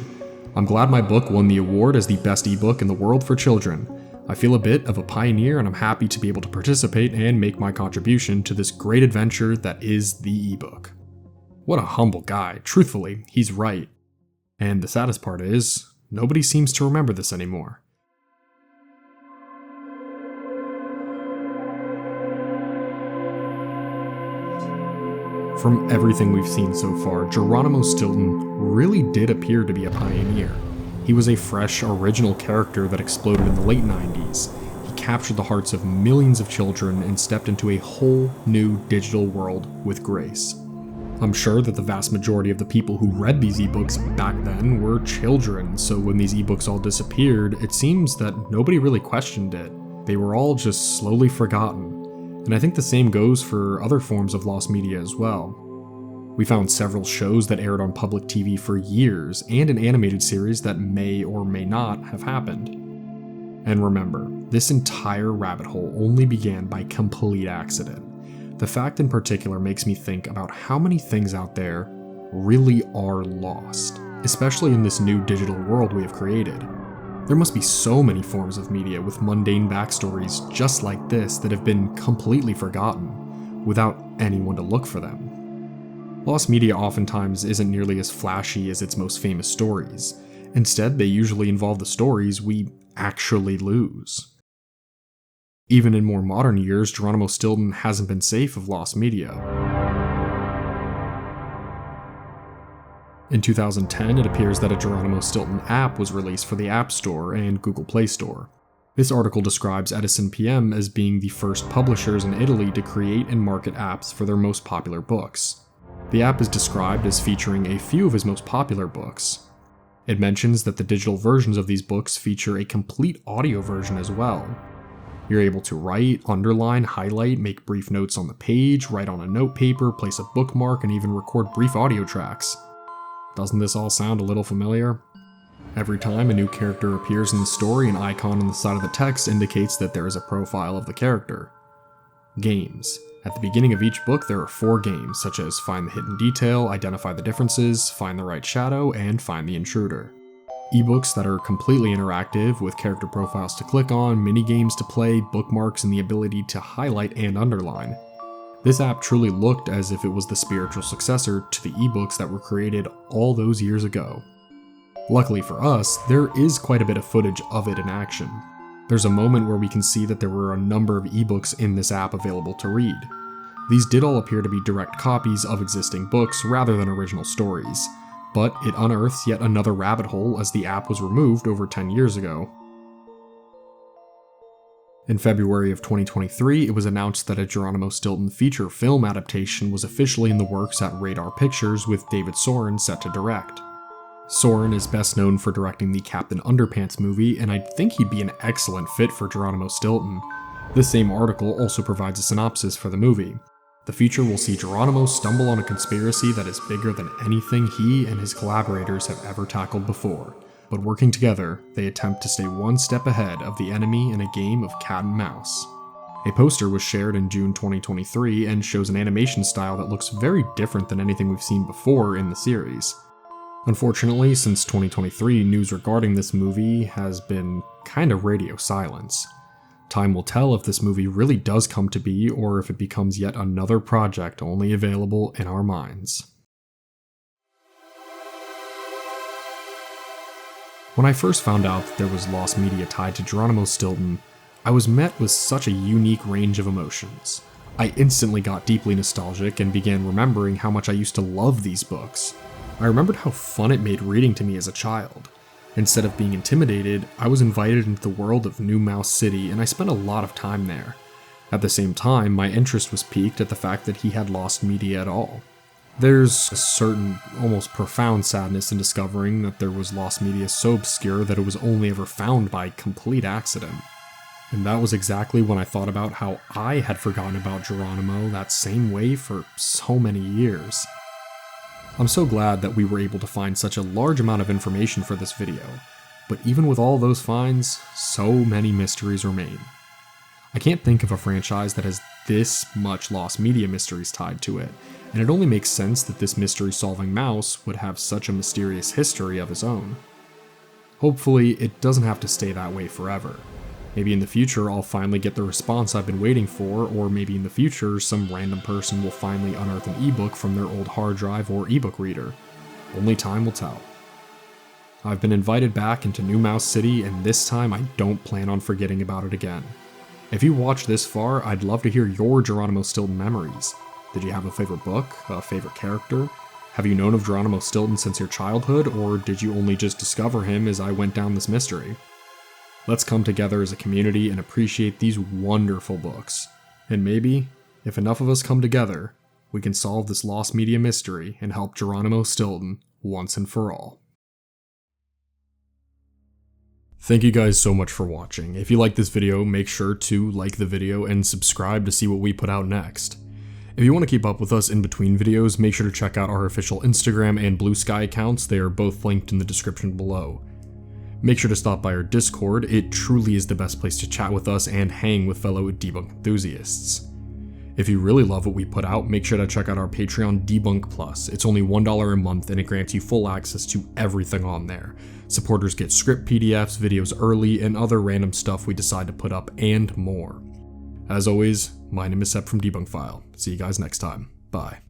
I'm glad my book won the award as the best ebook in the world for children. I feel a bit of a pioneer, and I'm happy to be able to participate and make my contribution to this great adventure that is the ebook." What a humble guy. Truthfully, he's right. And the saddest part is, nobody seems to remember this anymore. From everything we've seen so far, Geronimo Stilton really did appear to be a pioneer. He was a fresh, original character that exploded in the late 90s. He captured the hearts of millions of children and stepped into a whole new digital world with grace. I'm sure that the vast majority of the people who read these ebooks back then were children, so when these ebooks all disappeared, it seems that nobody really questioned it. They were all just slowly forgotten. And I think the same goes for other forms of lost media as well. We found several shows that aired on public TV for years, and an animated series that may or may not have happened. And remember, this entire rabbit hole only began by complete accident. The fact in particular makes me think about how many things out there really are lost, especially in this new digital world we have created. There must be so many forms of media with mundane backstories just like this that have been completely forgotten, without anyone to look for them. Lost media oftentimes isn't nearly as flashy as its most famous stories. Instead, they usually involve the stories we actually lose. Even in more modern years, Geronimo Stilton hasn't been safe of lost media. In 2010, it appears that a Geronimo Stilton app was released for the App Store and Google Play Store. This article describes Edison PM as being the first publishers in Italy to create and market apps for their most popular books. The app is described as featuring a few of his most popular books. It mentions that the digital versions of these books feature a complete audio version as well. You're able to write, underline, highlight, make brief notes on the page, write on a note paper, place a bookmark, and even record brief audio tracks. Doesn't this all sound a little familiar? Every time a new character appears in the story, an icon on the side of the text indicates that there is a profile of the character. Games. At the beginning of each book, there are 4 games, such as Find the Hidden Detail, Identify the Differences, Find the Right Shadow, and Find the Intruder. Ebooks that are completely interactive, with character profiles to click on, mini-games to play, bookmarks, and the ability to highlight and underline. This app truly looked as if it was the spiritual successor to the ebooks that were created all those years ago. Luckily for us, there is quite a bit of footage of it in action. There's a moment where we can see that there were a number of ebooks in this app available to read. These did all appear to be direct copies of existing books rather than original stories, but it unearths yet another rabbit hole as the app was removed over 10 years ago. In February of 2023, it was announced that a Geronimo Stilton feature film adaptation was officially in the works at Radar Pictures, with David Soren set to direct. Soren is best known for directing the Captain Underpants movie, and I think he'd be an excellent fit for Geronimo Stilton. This same article also provides a synopsis for the movie. The feature will see Geronimo stumble on a conspiracy that is bigger than anything he and his collaborators have ever tackled before, but working together, they attempt to stay one step ahead of the enemy in a game of cat and mouse. A poster was shared in June 2023 and shows an animation style that looks very different than anything we've seen before in the series. Unfortunately, since 2023, news regarding this movie has been kind of radio silence. Time will tell if this movie really does come to be, or if it becomes yet another project only available in our minds. When I first found out that there was lost media tied to Geronimo Stilton, I was met with such a unique range of emotions. I instantly got deeply nostalgic and began remembering how much I used to love these books. I remembered how fun it made reading to me as a child. Instead of being intimidated, I was invited into the world of New Mouse City, and I spent a lot of time there. At the same time, my interest was piqued at the fact that he had lost media at all. There's a certain, almost profound sadness in discovering that there was lost media so obscure that it was only ever found by complete accident. And that was exactly when I thought about how I had forgotten about Geronimo that same way for so many years. I'm so glad that we were able to find such a large amount of information for this video, but even with all those finds, so many mysteries remain. I can't think of a franchise that has this much lost media mysteries tied to it, and it only makes sense that this mystery-solving mouse would have such a mysterious history of his own. Hopefully, it doesn't have to stay that way forever. Maybe in the future I'll finally get the response I've been waiting for, or maybe in the future some random person will finally unearth an ebook from their old hard drive or ebook reader. Only time will tell. I've been invited back into New Mouse City, and this time I don't plan on forgetting about it again. If you watched this far, I'd love to hear your Geronimo Stilton memories. Did you have a favorite book, a favorite character? Have you known of Geronimo Stilton since your childhood, or did you only just discover him as I went down this mystery? Let's come together as a community and appreciate these wonderful books. And maybe, if enough of us come together, we can solve this lost media mystery and help Geronimo Stilton once and for all. Thank you guys so much for watching. If you like this video, make sure to like the video and subscribe to see what we put out next. If you want to keep up with us in between videos, make sure to check out our official Instagram and Blue Sky accounts. They are both linked in the description below. Make sure to stop by our Discord. It truly is the best place to chat with us and hang with fellow debunk enthusiasts. If you really love what we put out, make sure to check out our Patreon Debunk Plus. It's only $1 a month and it grants you full access to everything on there. Supporters get script PDFs, videos early, and other random stuff we decide to put up, and more. As always, my name is Sep from Debunk File. See you guys next time. Bye.